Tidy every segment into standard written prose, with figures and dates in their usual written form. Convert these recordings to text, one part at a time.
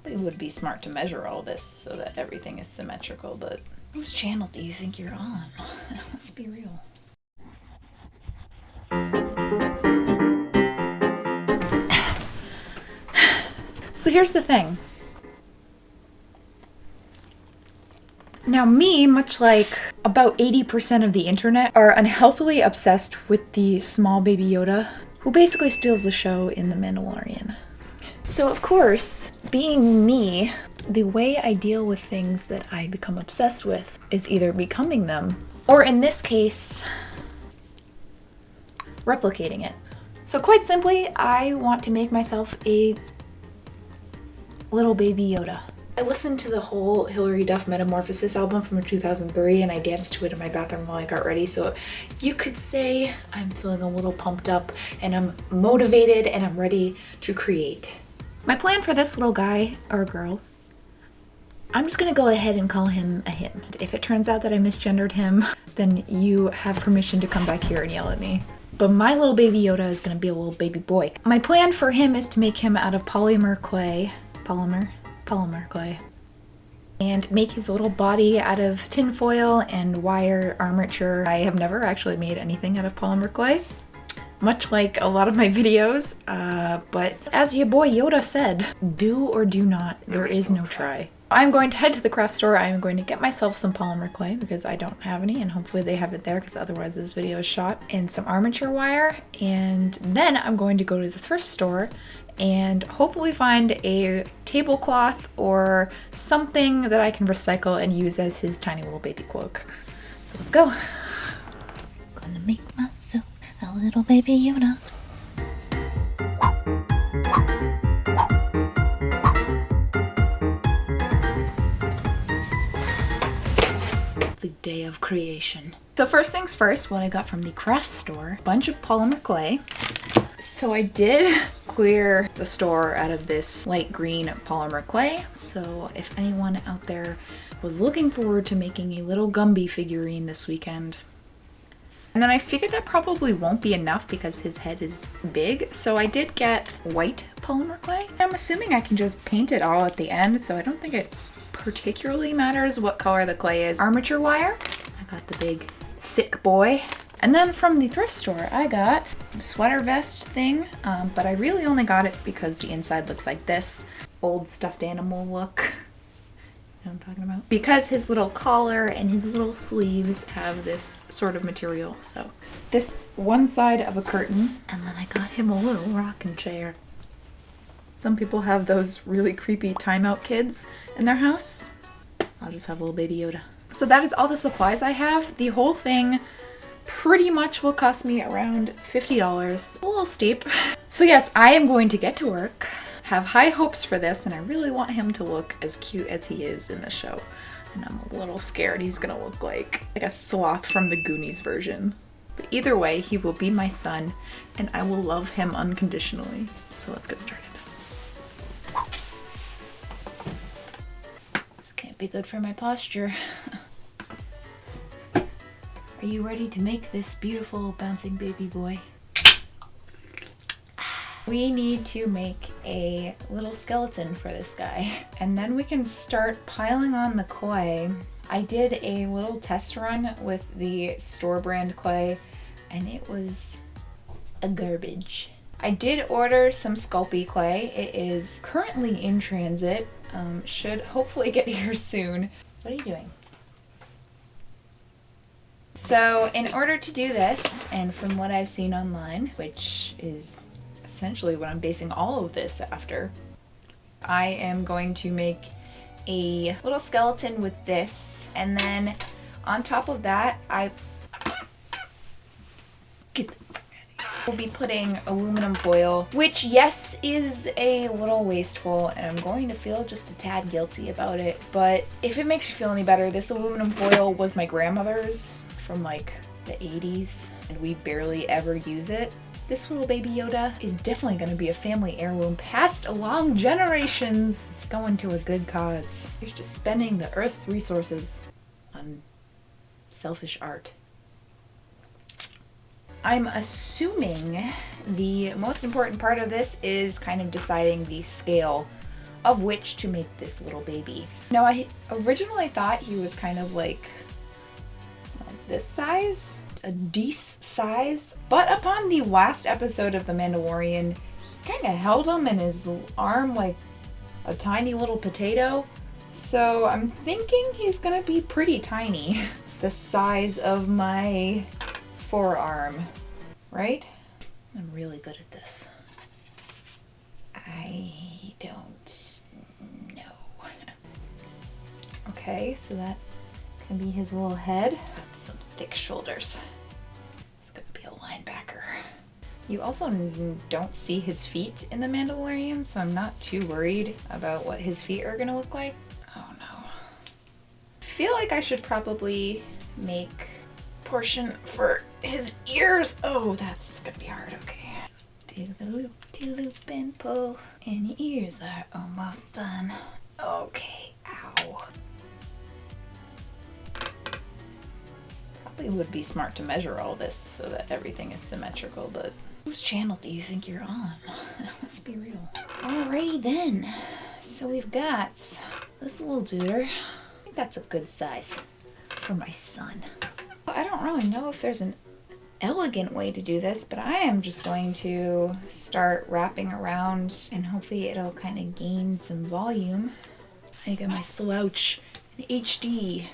It would be smart to measure all this so that everything is symmetrical, but whose channel do you think you're on? Let's be real. So here's the thing. Now me, much like about 80% of the internet, are unhealthily obsessed with the small baby Yoda, who basically steals the show in The Mandalorian. So of course, being me, the way I deal with things that I become obsessed with is either becoming them, or in this case, replicating it. So quite simply, I want to make myself a little baby Yoda. I listened to the whole Hilary Duff Metamorphosis album from 2003 and I danced to it in my bathroom while I got ready, so you could say I'm feeling a little pumped up and I'm motivated and I'm ready to create. My plan for this little guy, or girl, I'm just gonna go ahead and call him a him. If it turns out that I misgendered him, then you have permission to come back here and yell at me. But my little baby Yoda is gonna be a little baby boy. My plan for him is to make him out of polymer clay, polymer clay, and make his little body out of tin foil and wire armature. I have never actually made anything out of polymer clay, much like a lot of my videos, but as your boy Yoda said, do or do not, there is no try. I'm going to head to the craft store. I'm going to get myself some polymer clay because I don't have any, and hopefully they have it there because otherwise this video is shot, and some armature wire, and then I'm going to go to the thrift store and hopefully find a tablecloth or something that I can recycle and use as his tiny little baby cloak. So let's go. Gonna make myself a little baby Yoda. The day of creation. So first things first, what I got from the craft store, a bunch of polymer clay. So I did clear the store out of this light green polymer clay. So if anyone out there was looking forward to making a little Gumby figurine this weekend. And then I figured that probably won't be enough because his head is big. So I did get white polymer clay. I'm assuming I can just paint it all at the end. So I don't think it particularly matters what color the clay is. Armature wire. I got the big thick boy. And then from the thrift store, I got a sweater vest thing, but I really only got it because the inside looks like this old stuffed animal look. You know what I'm talking about? Because his little collar and his little sleeves have this sort of material. So this one side of a curtain, and then I got him a little rocking chair. Some people have those really creepy timeout kids in their house. I'll just have a little baby Yoda. So that is all the supplies I have. The whole thing pretty much will cost me around $50. A little steep. So yes, I am going to get to work, have high hopes for this, and I really want him to look as cute as he is in the show. And I'm a little scared he's gonna look like a sloth from the Goonies version. But either way, he will be my son, and I will love him unconditionally. So let's get started. This can't be good for my posture. Are you ready to make this beautiful bouncing baby boy? We need to make a little skeleton for this guy, and then we can start piling on the clay. I did a little test run with the store brand clay, and it was a garbage. I did order some Sculpting clay. It is currently in transit. Should hopefully get here soon. What are you doing? So in order to do this, and from what I've seen online, which is essentially what I'm basing all of this after, I am going to make a little skeleton with this, and then on top of that, I will be putting aluminum foil, which yes is a little wasteful, and I'm going to feel just a tad guilty about it, but if it makes you feel any better, this aluminum foil was my grandmother's from like the 80s, and we barely ever use it. This little baby Yoda is definitely going to be a family heirloom passed along generations. It's going to a good cause. Here's to spending the Earth's resources on selfish art. I'm assuming the most important part of this is kind of deciding the scale of which to make this little baby. Now, I originally thought he was kind of like this size, a decent size, but upon the last episode of The Mandalorian, he kind of held him in his arm like a tiny little potato. So I'm thinking he's gonna be pretty tiny. The size of my forearm, right? I'm really good at this. I don't know. Okay, so that can be his little head. Got some thick shoulders. He's gonna be a linebacker. You also don't see his feet in The Mandalorian, so I'm not too worried about what his feet are gonna look like. Oh no. I feel like I should probably make a portion for his ears. Oh, that's gonna be hard, okay. Do the loop and pull, and your ears are almost done. Okay, ow. Probably would be smart to measure all this so that everything is symmetrical, but whose channel do you think you're on? Let's be real. Alrighty then. So we've got this little dude. I think that's a good size for my son. I don't really know if there's an elegant way to do this, but I am just going to start wrapping around and hopefully it'll kind of gain some volume. I got my slouch in HD.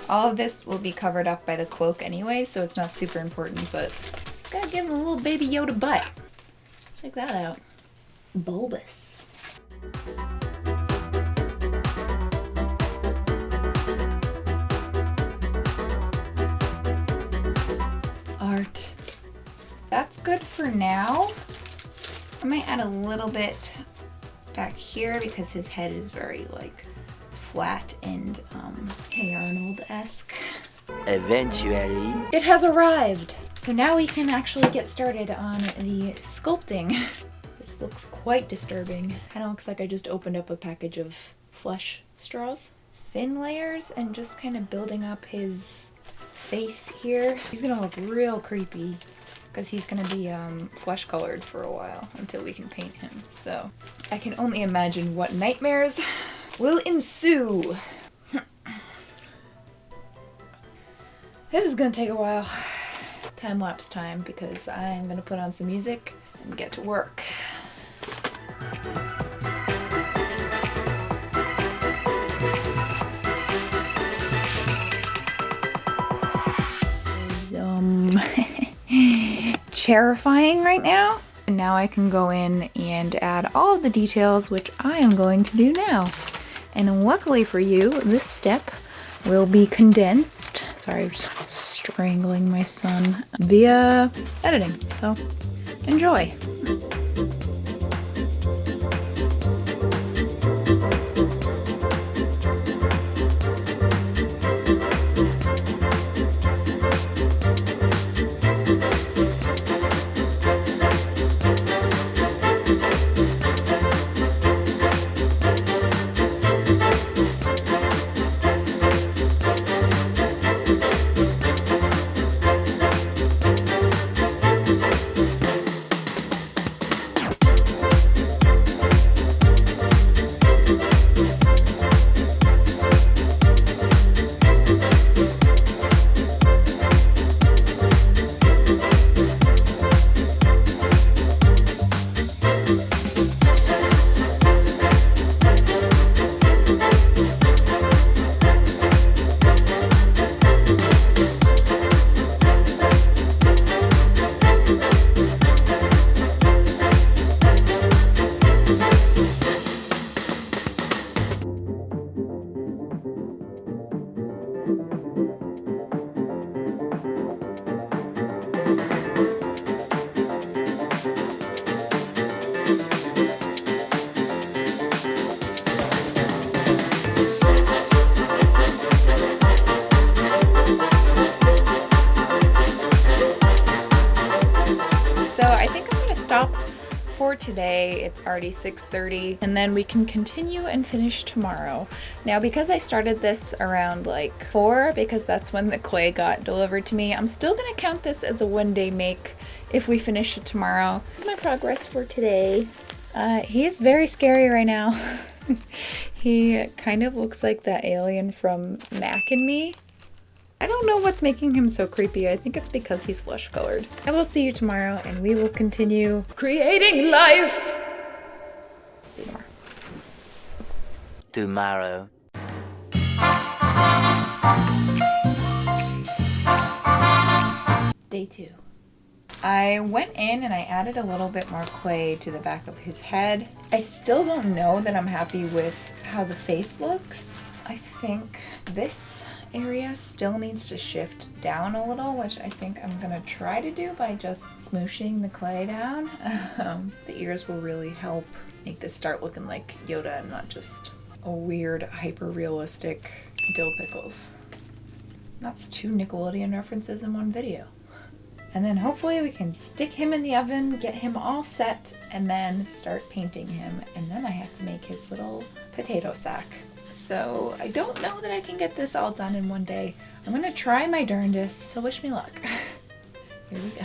All of this will be covered up by the cloak anyway, so it's not super important, but just gotta give him a little baby Yoda butt. Check that out. Bulbous. Art. That's good for now. I might add a little bit back here because his head is very like flat and Hey Arnold-esque. Eventually. It has arrived! So now we can actually get started on the sculpting. This looks quite disturbing. Kinda looks like I just opened up a package of flesh straws. Thin layers and just kind of building up his face here. He's gonna look real creepy because he's gonna be flesh colored for a while until we can paint him. So I can only imagine what nightmares will ensue. This is gonna take a while. Time-lapse time because I'm gonna put on some music and get to work. Terrifying right now. And now I can go in and add all of the details, which I am going to do now. And luckily for you, this step will be condensed. Sorry, I'm just strangling my son via editing. So enjoy. For today. It's already 6:30 and then we can continue and finish tomorrow. Now because I started this around like 4 because that's when the clay got delivered to me, I'm still gonna count this as a one-day make if we finish it tomorrow. This is my progress for today. He is very scary right now. He kind of looks like that alien from Mac and Me. I don't know what's making him so creepy. I think it's because he's flesh colored. I will see you tomorrow and we will continue creating life. See you tomorrow. Tomorrow. Day 2. I went in and I added a little bit more clay to the back of his head. I still don't know that I'm happy with how the face looks. I think this area still needs to shift down a little, which I think I'm gonna try to do by just smooshing the clay down. The ears will really help make this start looking like Yoda and not just a weird, hyper-realistic dill pickles. That's 2 Nickelodeon references in one video. And then hopefully we can stick him in the oven, get him all set, and then start painting him. And then I have to make his little potato sack. So I don't know that I can get this all done in one day. I'm gonna try my darndest, so wish me luck. Here we go.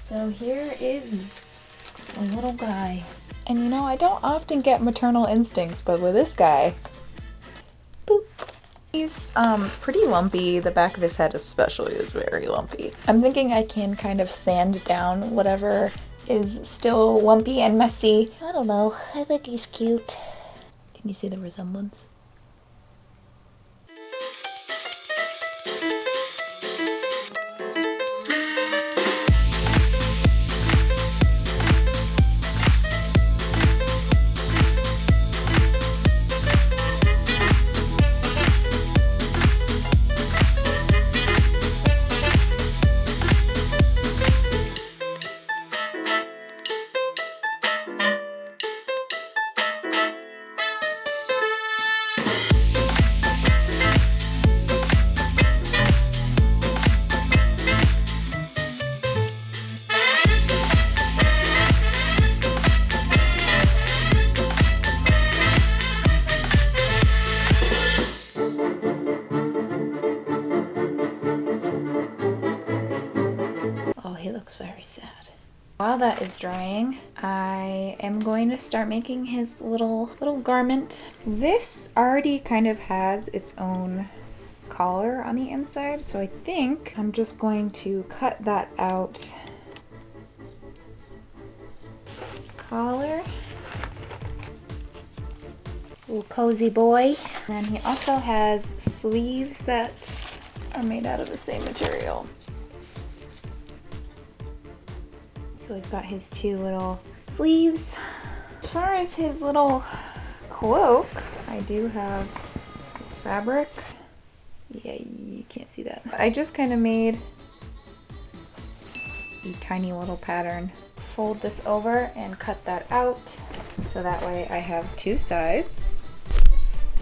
So here is a little guy. And you know, I don't often get maternal instincts, but with this guy, boop. He's pretty lumpy. The back of his head especially is very lumpy. I'm thinking I can kind of sand down whatever is still lumpy and messy. I don't know. I think he's cute. Can you see the resemblance? He looks very sad. While that is drying, I am going to start making his little garment. This already kind of has its own collar on the inside, so I think I'm just going to cut that out. His collar. Little cozy boy. And he also has sleeves that are made out of the same material. So we've got his 2 little sleeves. As far as his little cloak, I do have this fabric. Yeah, you can't see that. I just kind of made a tiny little pattern. Fold this over and cut that out. So that way I have 2 sides.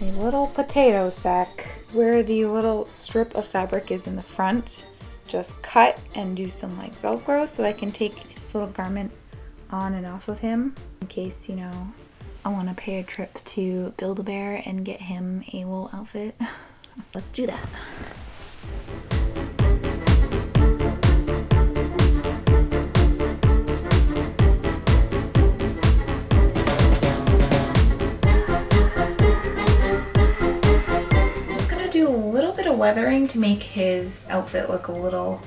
A little potato sack where the little strip of fabric is in the front. Just cut and do some like Velcro so I can take his little garment on and off of him in case, you know, I want to pay a trip to Build-A-Bear and get him a wool outfit. Let's do that. Do a little bit of weathering to make his outfit look a little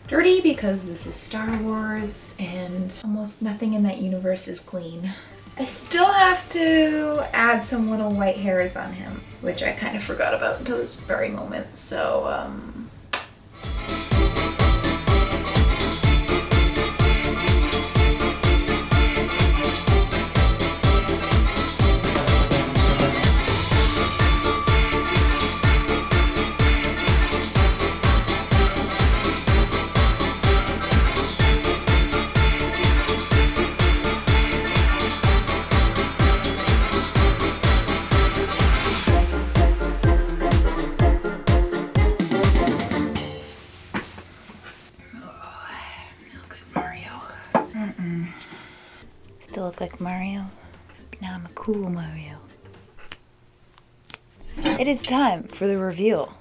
dirty because this is Star Wars and almost nothing in that universe is clean. I still have to add some little white hairs on him, which I kind of forgot about until this very moment. So, still look like Mario, but now I'm a cool Mario. It is time for the reveal.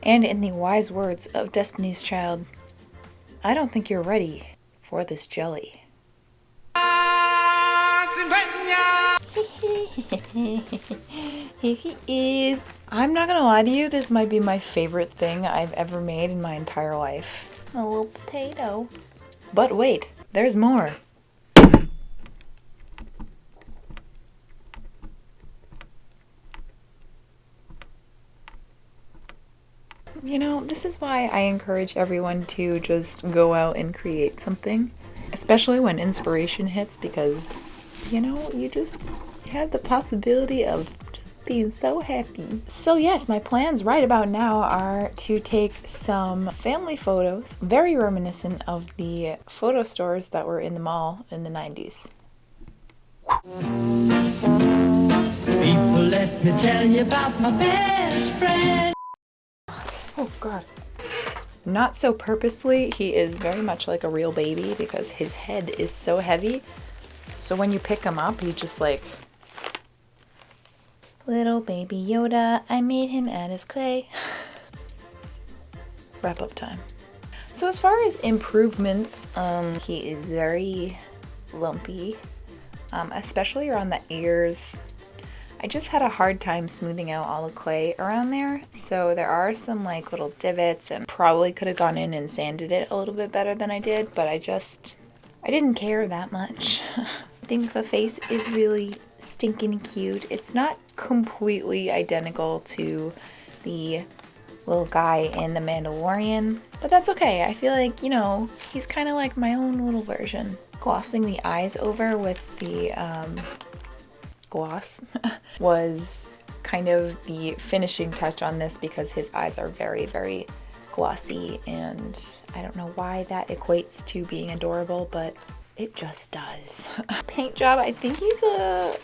And in the wise words of Destiny's Child, I don't think you're ready for this jelly. Here he is. I'm not gonna lie to you, this might be my favorite thing I've ever made in my entire life. A little potato. But wait, there's more. You know, this is why I encourage everyone to just go out and create something, especially when inspiration hits, because, you know, you have the possibility of just being so happy. So yes, my plans right about now are to take some family photos, very reminiscent of the photo stores that were in the mall in the 90s. People, let me tell you about my best friend. Oh god. Not so purposely, he is very much like a real baby because his head is so heavy. So when you pick him up, he just like... Little baby Yoda, I made him out of clay. Wrap up time. So as far as improvements, he is very lumpy, especially around the ears. I just had a hard time smoothing out all the clay around there, so there are some like little divots, and probably could have gone in and sanded it a little bit better than I did, but I didn't care that much. I think the face is really stinking cute. It's not completely identical to the little guy in The Mandalorian, but that's okay. I feel like, you know, he's kind of like my own little version. Glossing the eyes over with the gloss was kind of the finishing touch on this because his eyes are very, very glossy, and I don't know why that equates to being adorable, but it just does. Paint job, I think he's a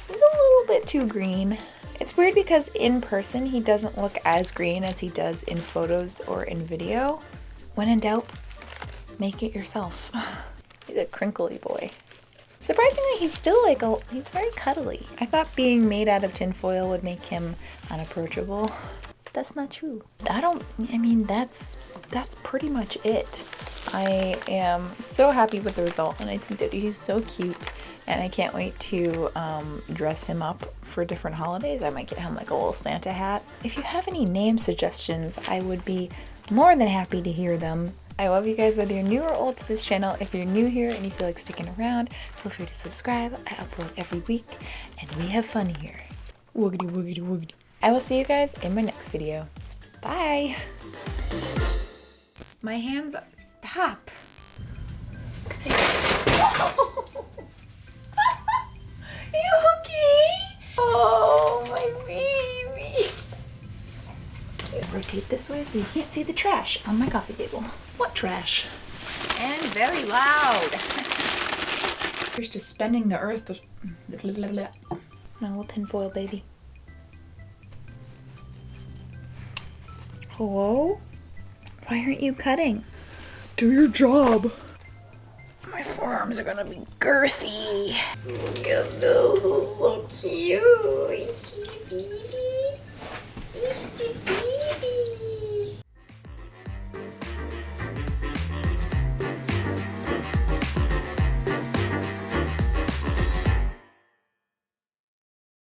little bit too green. It's weird because in person he doesn't look as green as he does in photos or in video. When in doubt, make it yourself. He's a crinkly boy. Surprisingly, he's still like he's very cuddly. I thought being made out of tinfoil would make him unapproachable. But that's not true. I mean, that's pretty much it. I am so happy with the result, and I think that he's so cute, and I can't wait to dress him up for different holidays. I might get him like a little Santa hat. If you have any name suggestions, I would be more than happy to hear them. I love you guys whether you're new or old to this channel. If you're new here and you feel like sticking around, feel free to subscribe. I upload every week and we have fun here. Woogity woogity woogity. I will see you guys in my next video. Bye! My hands are... Stop! You okay? Oh, my baby! Rotate this way so you can't see the trash on my coffee table. What trash? And very loud. Here's just spending the earth. My little tinfoil baby. Hello? Why aren't you cutting? Do your job. My forearms are gonna be girthy. Look at this, so cute. Is he baby? Is he baby?